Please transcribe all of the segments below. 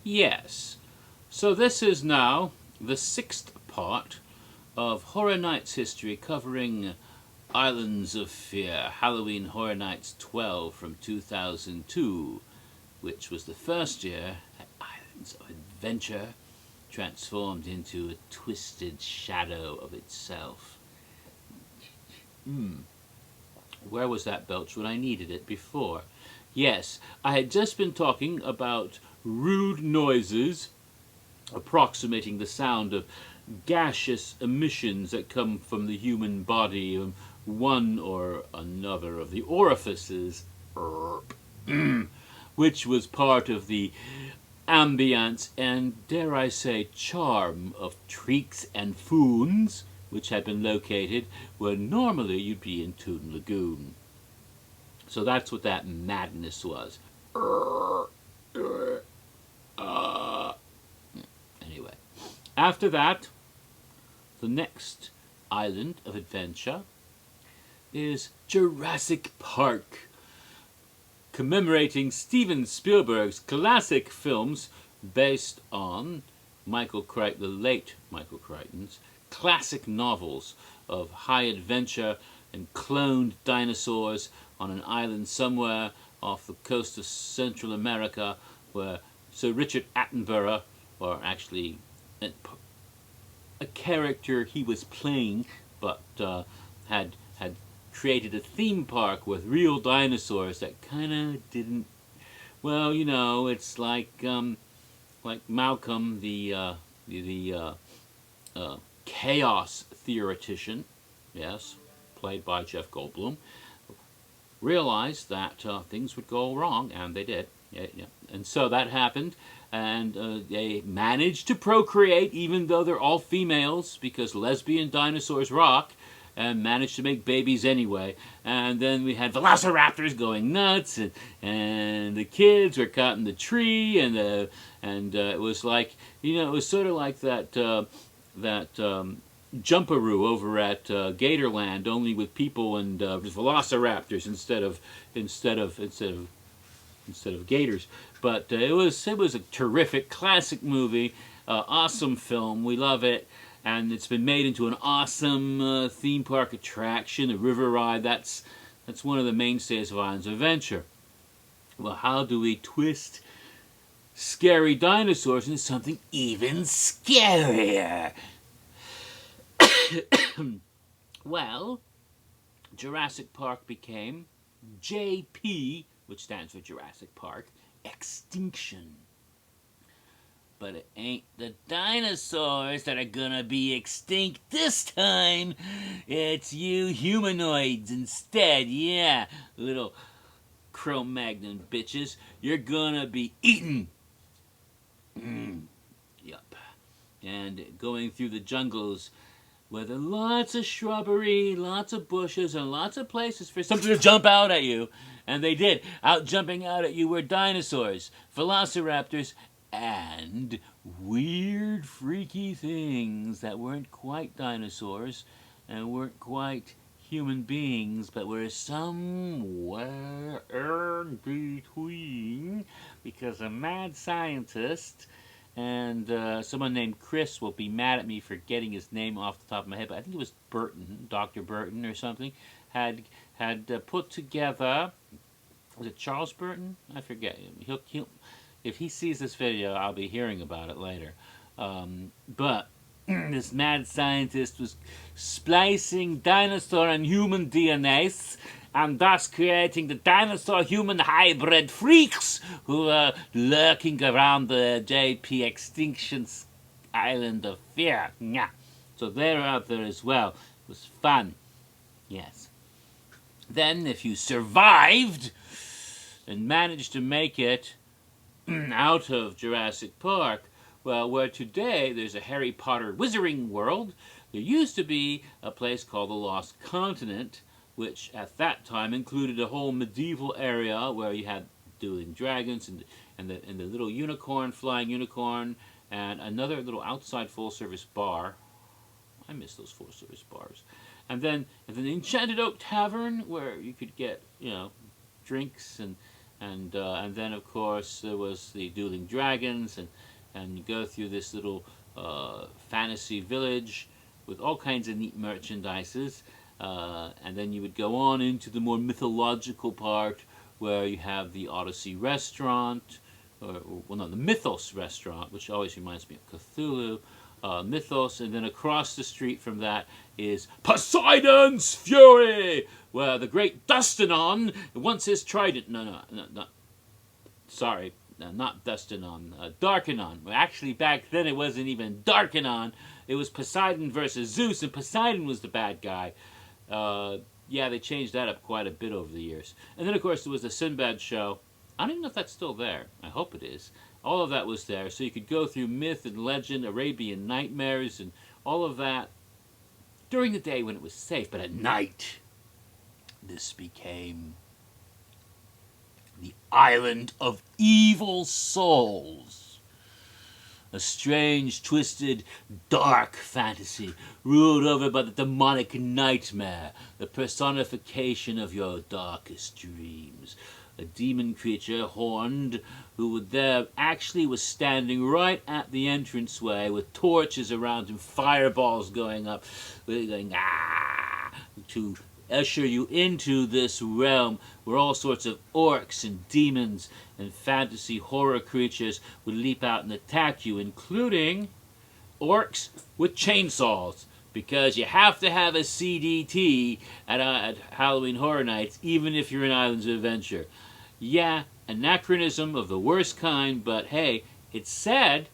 Yes. So this is now the sixth part of Horror Nights history covering Islands of Fear, Halloween Horror Nights 12 from 2002, which was the first year that Islands of Adventure transformed into a twisted shadow of itself. Where was that belch when I needed it before? Yes, I had just been talking about rude noises approximating the sound of gaseous emissions that come from the human body in one or another of the orifices, which was part of the ambience and, dare I say, charm of Treeks and Foons, which had been located where normally you'd be in Toon Lagoon. So that's what that madness was. Anyway, after that, the next island of adventure is Jurassic Park, commemorating Steven Spielberg's classic films based on the late Michael Crichton's classic novels of high adventure and cloned dinosaurs on an island somewhere off the coast of Central America, where Sir Richard Attenborough, or actually a character he was playing, but had created a theme park with real dinosaurs that kind of didn't. Well, you know, it's like Malcolm, the chaos theoretician, yes, played by Jeff Goldblum, realized that things would go wrong, and they did. Yeah. And so that happened, and they managed to procreate, even though they're all females, because lesbian dinosaurs rock, and managed to make babies anyway. And then we had velociraptors going nuts, and the kids were caught in the tree, and it was like, you know, it was sort of like that Jumperoo over at Gatorland, only with people and velociraptors instead of gators. But it was a terrific classic movie, awesome film. We love it, and it's been made into an awesome theme park attraction, a river ride. That's one of the mainstays of Islands of Adventure. Well, how do we twist scary dinosaurs into something even scarier? Well, Jurassic Park became JP, which stands for Jurassic Park, Extinction. But it ain't the dinosaurs that are gonna be extinct this time. It's you humanoids instead, yeah, little Cro-Magnon bitches. You're gonna be eaten. Yup. And going through the jungles where there are lots of shrubbery, lots of bushes, and lots of places for something to jump out at you. And they did. Out jumping out at you were dinosaurs, velociraptors, and weird, freaky things that weren't quite dinosaurs and weren't quite human beings, but were somewhere in between, because a mad scientist and someone named Chris will be mad at me for getting his name off the top of my head, but I think it was Burton, Dr. Burton or something, had put together, was it Charles Burton? I forget. He'll, if he sees this video, I'll be hearing about it later. But this mad scientist was splicing dinosaur and human DNAs, and thus creating the dinosaur-human hybrid freaks who are lurking around the JP Extinction Island of Fear. Yeah. So they're out there as well. It was fun. Yes. Then, if you survived and managed to make it out of Jurassic Park, well, where today there's a Harry Potter Wizarding World, there used to be a place called the Lost Continent, which at that time included a whole medieval area where you had dueling dragons and the little unicorn, flying unicorn, and another little outside full-service bar. I miss those full-service bars. And then the Enchanted Oak Tavern, where you could get, you know, drinks and And then of course there was the dueling dragons, and you go through this little fantasy village with all kinds of neat merchandises, and then you would go on into the more mythological part where you have the Odyssey restaurant, well, no, the Mythos restaurant, which always reminds me of Cthulhu. Mythos, and then across the street from that is Poseidon's Fury, where the great Dustanon once his trident. No, sorry, not Dustanon, Darkanon. Well, actually, back then it wasn't even Darkanon. It was Poseidon versus Zeus, and Poseidon was the bad guy. Yeah, they changed that up quite a bit over the years. And then, of course, there was the Sinbad show. I don't even know if that's still there. I hope it is. All of that was there, so you could go through myth and legend, Arabian nightmares, and all of that during the day when it was safe. But at night, this became the Island of Evil Souls. A strange, twisted, dark fantasy ruled over by the demonic nightmare, the personification of your darkest dreams. A demon creature, horned, who actually was standing right at the entranceway with torches around him, fireballs going up, going to usher you into this realm where all sorts of orcs and demons and fantasy horror creatures would leap out and attack you, including orcs with chainsaws. Because you have to have a CDT at Halloween Horror Nights, even if you're in Islands of Adventure. Yeah, anachronism of the worst kind, but hey, it's said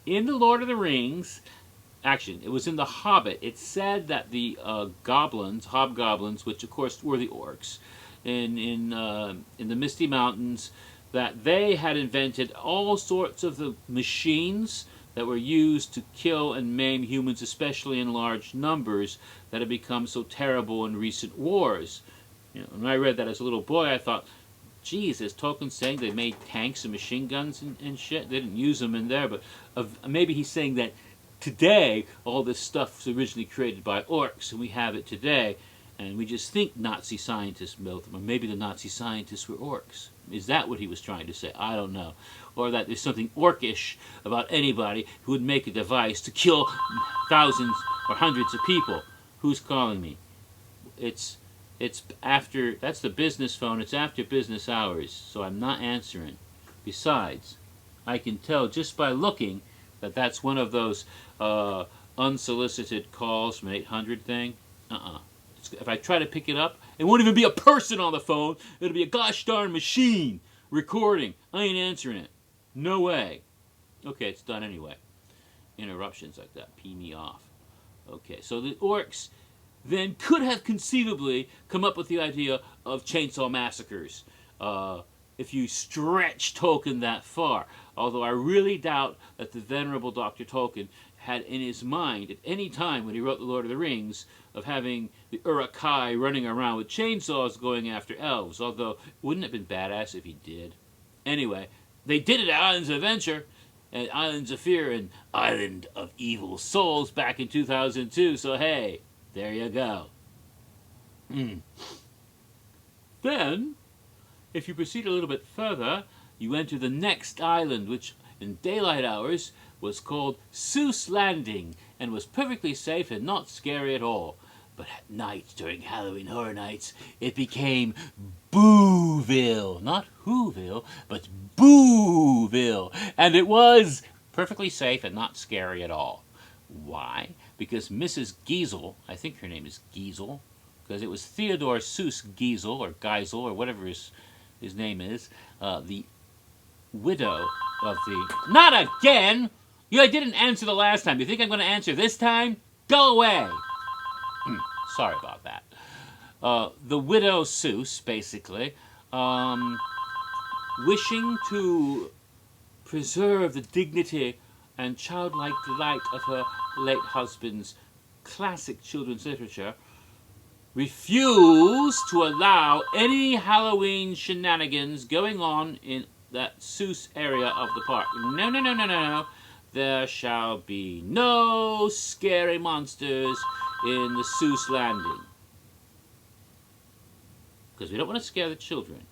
in The Lord of the Rings, actually, it was in The Hobbit, it said that the hobgoblins, which of course were the orcs, in the Misty Mountains, that they had invented all sorts of the machines that were used to kill and maim humans, especially in large numbers, that had become so terrible in recent wars. You know, when I read that as a little boy, I thought, geez, is Tolkien saying they made tanks and machine guns and shit? They didn't use them in there, but maybe he's saying that today, all this stuff was originally created by orcs, and we have it today, and we just think Nazi scientists built them, or maybe the Nazi scientists were orcs. Is that what he was trying to say? I don't know. Or that there's something orcish about anybody who would make a device to kill thousands or hundreds of people. Who's calling me? It's after, that's the business phone, it's after business hours, so I'm not answering. Besides, I can tell just by looking that that's one of those unsolicited calls from 800 thing. If I try to pick it up, it won't even be a person on the phone. It'll be a gosh darn machine recording. I ain't answering it. No way. Okay, it's done anyway. Interruptions like that pee me off. Okay, so the orcs then could have conceivably come up with the idea of chainsaw massacres if you stretch Tolkien that far. Although I really doubt that the venerable Dr. Tolkien had in his mind at any time when he wrote The Lord of the Rings of having the Uruk-hai running around with chainsaws going after elves. Although, wouldn't it have been badass if he did? Anyway, they did it at Islands of Adventure, and Islands of Fear, and Island of Evil Souls back in 2002. So hey, there you go. Then, if you proceed a little bit further, you enter the next island, which in daylight hours was called Seuss Landing, and was perfectly safe and not scary at all. But at night, during Halloween Horror Nights, it became Boo-Ville. Not Whoville, but Boo-Ville. And it was perfectly safe and not scary at all. Why? Because Mrs. Giesel, I think her name is Giesel, because it was Theodore Seuss Giesel, or Geisel, or whatever his name is, the widow of the... Not again! I didn't answer the last time. You think I'm going to answer this time? Go away! Sorry about that. The widow Seuss, basically, wishing to preserve the dignity and childlike delight of her late husband's classic children's literature, refused to allow any Halloween shenanigans going on in that Seuss area of the park. No. There shall be no scary monsters in the Seuss Landing. Because we don't want to scare the children.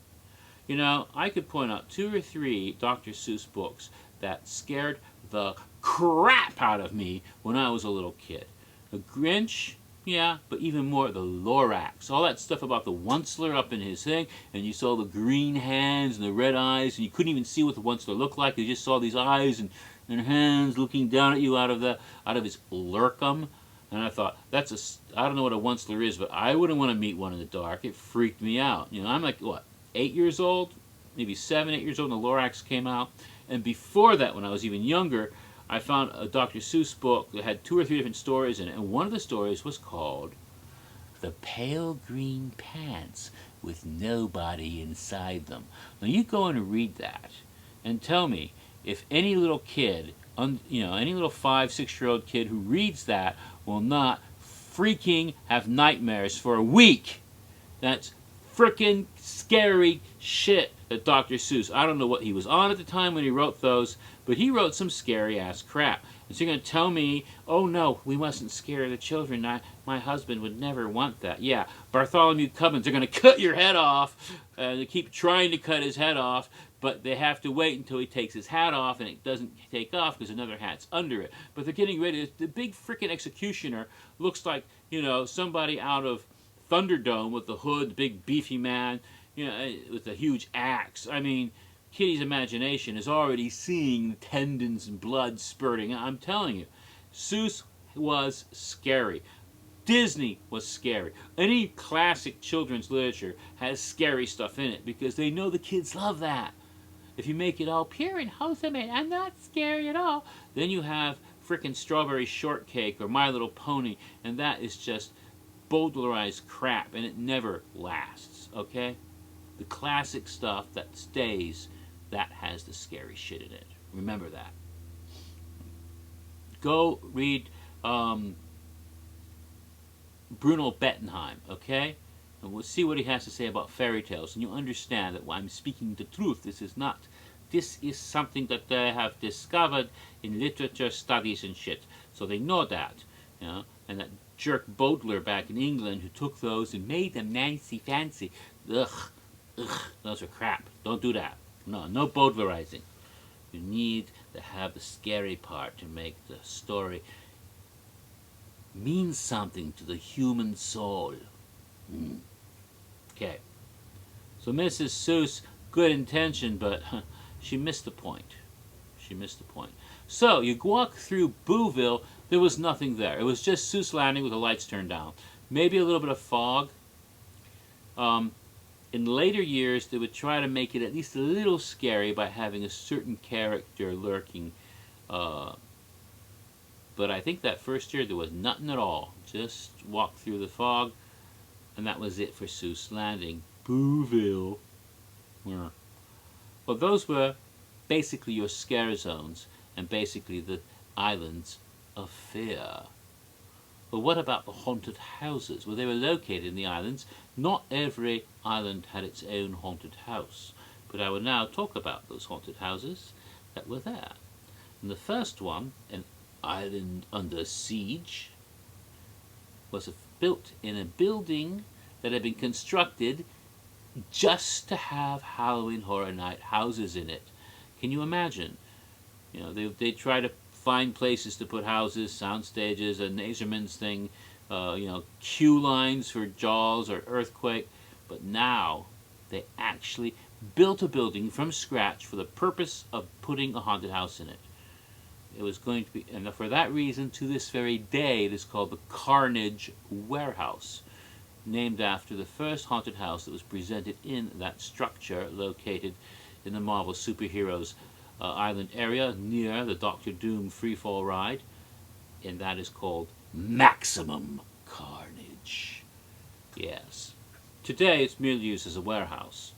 You know, I could point out 2 or 3 Dr. Seuss books that scared the crap out of me when I was a little kid. The Grinch, yeah, but even more the Lorax. All that stuff about the Onceler up in his thing, and you saw the green hands and the red eyes, and you couldn't even see what the Onceler looked like. You just saw these eyes and hands looking down at you out of his lurkum. And I thought, I don't know what a Onceler is, but I wouldn't want to meet one in the dark. It freaked me out. You know, I'm like, what, 8 years old? Maybe 7, 8 years old when the Lorax came out. And before that, when I was even younger, I found a Dr. Seuss book that had 2 or 3 different stories in it. And one of the stories was called The Pale Green Pants with Nobody Inside Them. Now you go and read that and tell me if any little kid, any little 5, 6-year-old kid who reads that will not freaking have nightmares for a week. That's frickin' scary shit that Dr. Seuss. I don't know what he was on at the time when he wrote those, but he wrote some scary ass crap. And so you're going to tell me, oh no, we mustn't scare the children. My husband would never want that. Yeah, Bartholomew Cubbins, they're going to cut your head off. They keep trying to cut his head off, but they have to wait until he takes his hat off, and it doesn't take off because another hat's under it. But they're getting ready. The big frickin' executioner looks like, somebody out of Thunderdome with the hood, the big beefy man, with a huge axe. I mean, Kitty's imagination is already seeing tendons and blood spurting. I'm telling you, Seuss was scary. Disney was scary. Any classic children's literature has scary stuff in it because they know the kids love that. If you make it all pure and wholesome and I'm not scary at all, then you have frickin' Strawberry Shortcake or My Little Pony, and that is just bowdlerized crap, and it never lasts, okay? The classic stuff that stays, that has the scary shit in it. Remember that. Go read Bruno Bettenheim, okay? And we'll see what he has to say about fairy tales, and you'll understand that when I'm speaking the truth, this is something that they have discovered in literature studies and shit. So they know that, and that jerk Baudelaire back in England who took those and made them fancy. Ugh, those are crap. Don't do that. No Baudelaireizing. You need to have the scary part to make the story mean something to the human soul. Okay. So Mrs. Seuss, good intention, but she missed the point. So you walk through Boo-Ville, there was nothing there. It was just Seuss Landing with the lights turned down. Maybe a little bit of fog. In later years, they would try to make it at least a little scary by having a certain character lurking. But I think that first year there was nothing at all. Just walk through the fog, and that was it for Seuss Landing. Boo-Ville. Yeah. Well, those were basically your scare zones, and basically the islands of fear. But what about the haunted houses? Well, they were located in the islands. Not every island had its own haunted house, but I will now talk about those haunted houses that were there. And the first one, an island under siege, was built in a building that had been constructed just to have Halloween Horror Night houses in it. Can you imagine? They try to find places to put houses, sound stages, a Naserman's thing, queue lines for Jaws or Earthquake. But now they actually built a building from scratch for the purpose of putting a haunted house in it. It was going to be, and for that reason, to this very day, it is called the Carnage Warehouse, named after the first haunted house that was presented in that structure located in the Marvel Superheroes Island area near the Doctor Doom freefall ride, and that is called Maximum Carnage. Yes. Today it's merely used as a warehouse,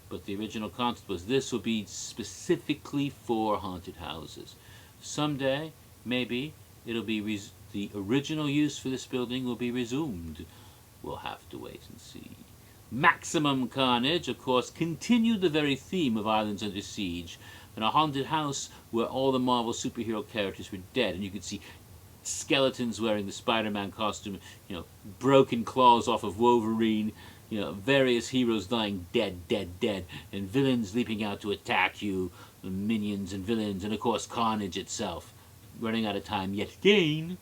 but the original concept was this would be specifically for haunted houses. Someday, maybe, it'll be the original use for this building will be resumed. We'll have to wait and see. Maximum Carnage, of course, continued the very theme of Islands Under Siege, in a haunted house where all the Marvel superhero characters were dead, and you could see skeletons wearing the Spider-Man costume, broken claws off of Wolverine, various heroes dying dead, dead, dead, and villains leaping out to attack you, minions and villains, and of course Carnage itself. Running out of time yet again.